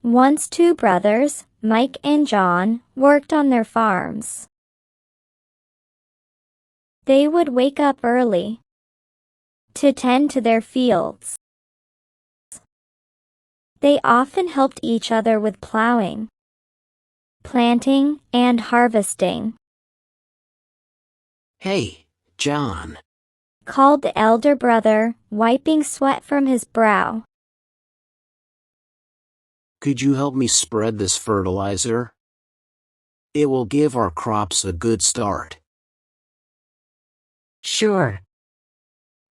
Once two brothers, Mike and John, worked on their farms. They would wake up early to tend to their fields. They often helped each other with plowing, planting, and harvesting. "Hey, John," called the elder brother, wiping sweat from his brow. "could you help me spread this fertilizer? It will give our crops a good start." "Sure,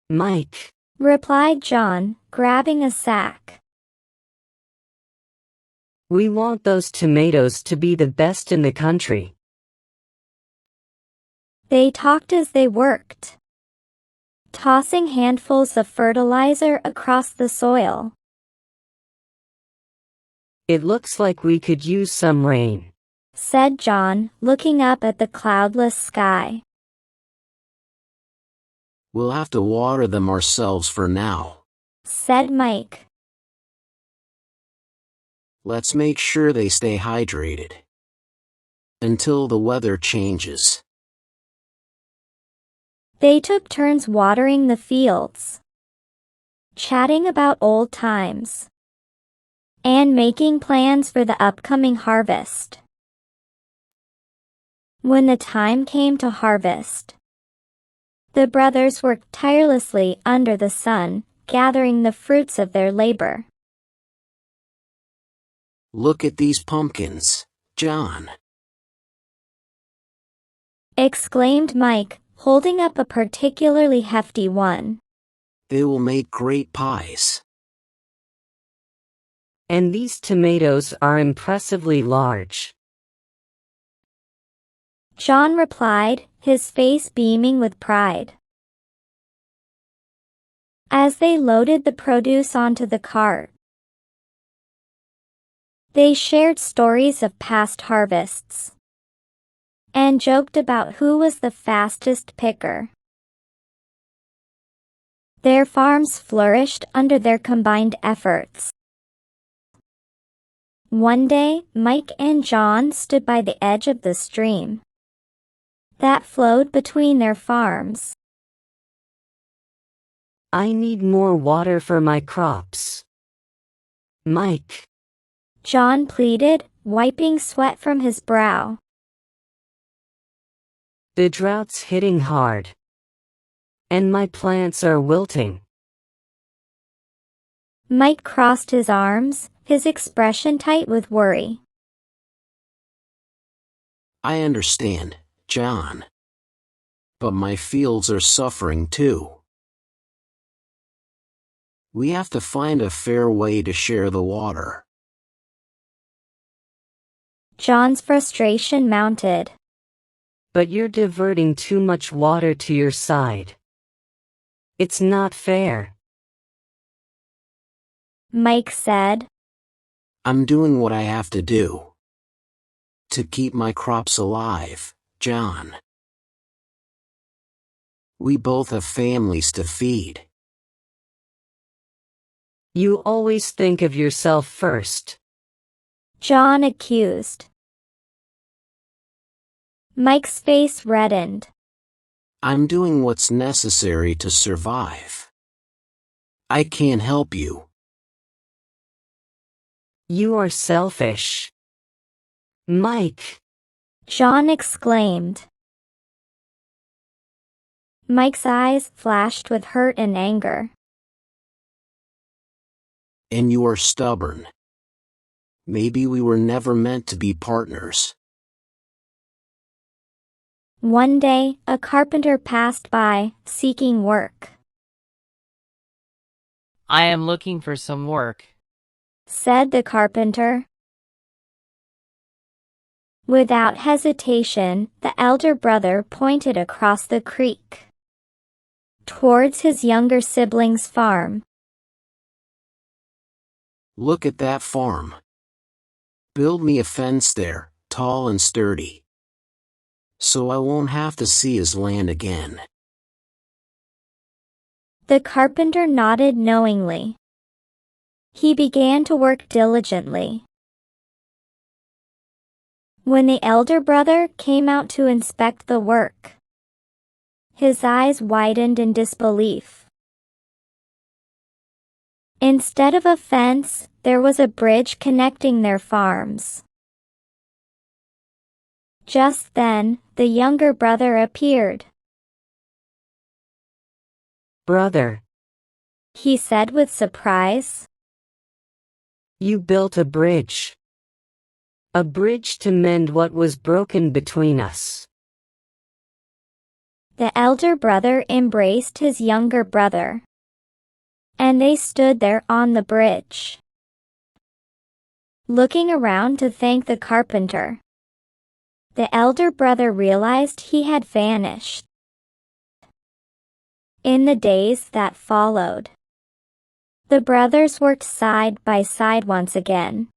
Mike," replied John, grabbing a sack. "We want those tomatoes to be the best in the country." They talked as they worked, tossing handfuls of fertilizer across the soil. "It looks like we could use some rain," said John, looking up at the cloudless sky. "We'll have to water them ourselves for now. said Mike. Let's make sure they stay hydrated until the weather changes." They took turns watering the fields, chatting about old times, and making plans for the upcoming harvest. When the time came to harvest, the brothers worked tirelessly under the sun, gathering the fruits of their labor. "Look at these pumpkins, John," exclaimed Mike, holding up a particularly hefty one. "They will make great pies." "And these tomatoes are impressively large," John replied, his face beaming with pride. As they loaded the produce onto the cart, they shared stories of past harvests and joked about who was the fastest picker. Their farms flourished under their combined efforts. One day, Mike and John stood by the edge of the stream that flowed between their farms. "I need more water for my crops, Mike," John pleaded, wiping sweat from his brow. "The drought's hitting hard, and my plants are wilting." Mike crossed his arms, his expression tight with worry. "I understand, John. But my fields are suffering too. We have to find a fair way to share the water." John's frustration mounted. "But you're diverting too much water to your side. It's not fair," Mike said. "I'm doing what I have to do to keep my crops alive, John. We both have families to feed." "You always think of yourself first," John accused. Mike's face reddened. "I'm doing what's necessary to survive. I can't help you." "You are selfish, Mike," John exclaimed. Mike's eyes flashed with hurt and anger. "And you are stubborn. Maybe we were never meant to be partners." One day, a carpenter passed by, seeking work. "I am looking for some work," said the carpenter. Without hesitation, the elder brother pointed across the creek towards his younger sibling's farm. "Look at that farm. Build me a fence there, tall and sturdy, so I won't have to see his land again." The carpenter nodded knowingly. He began to work diligently, When the elder brother came out to inspect the work, his eyes widened in disbelief. Instead of a fence, there was a bridge connecting their farms. Just then, the younger brother appeared. Brother, He said with surprise. you built a bridge. A bridge to mend what was broken between us. The elder brother embraced his younger brother, and they stood there on the bridge, looking around to thank the carpenter. The elder brother realized he had vanished. In the days that followed, the brothers worked side by side once again.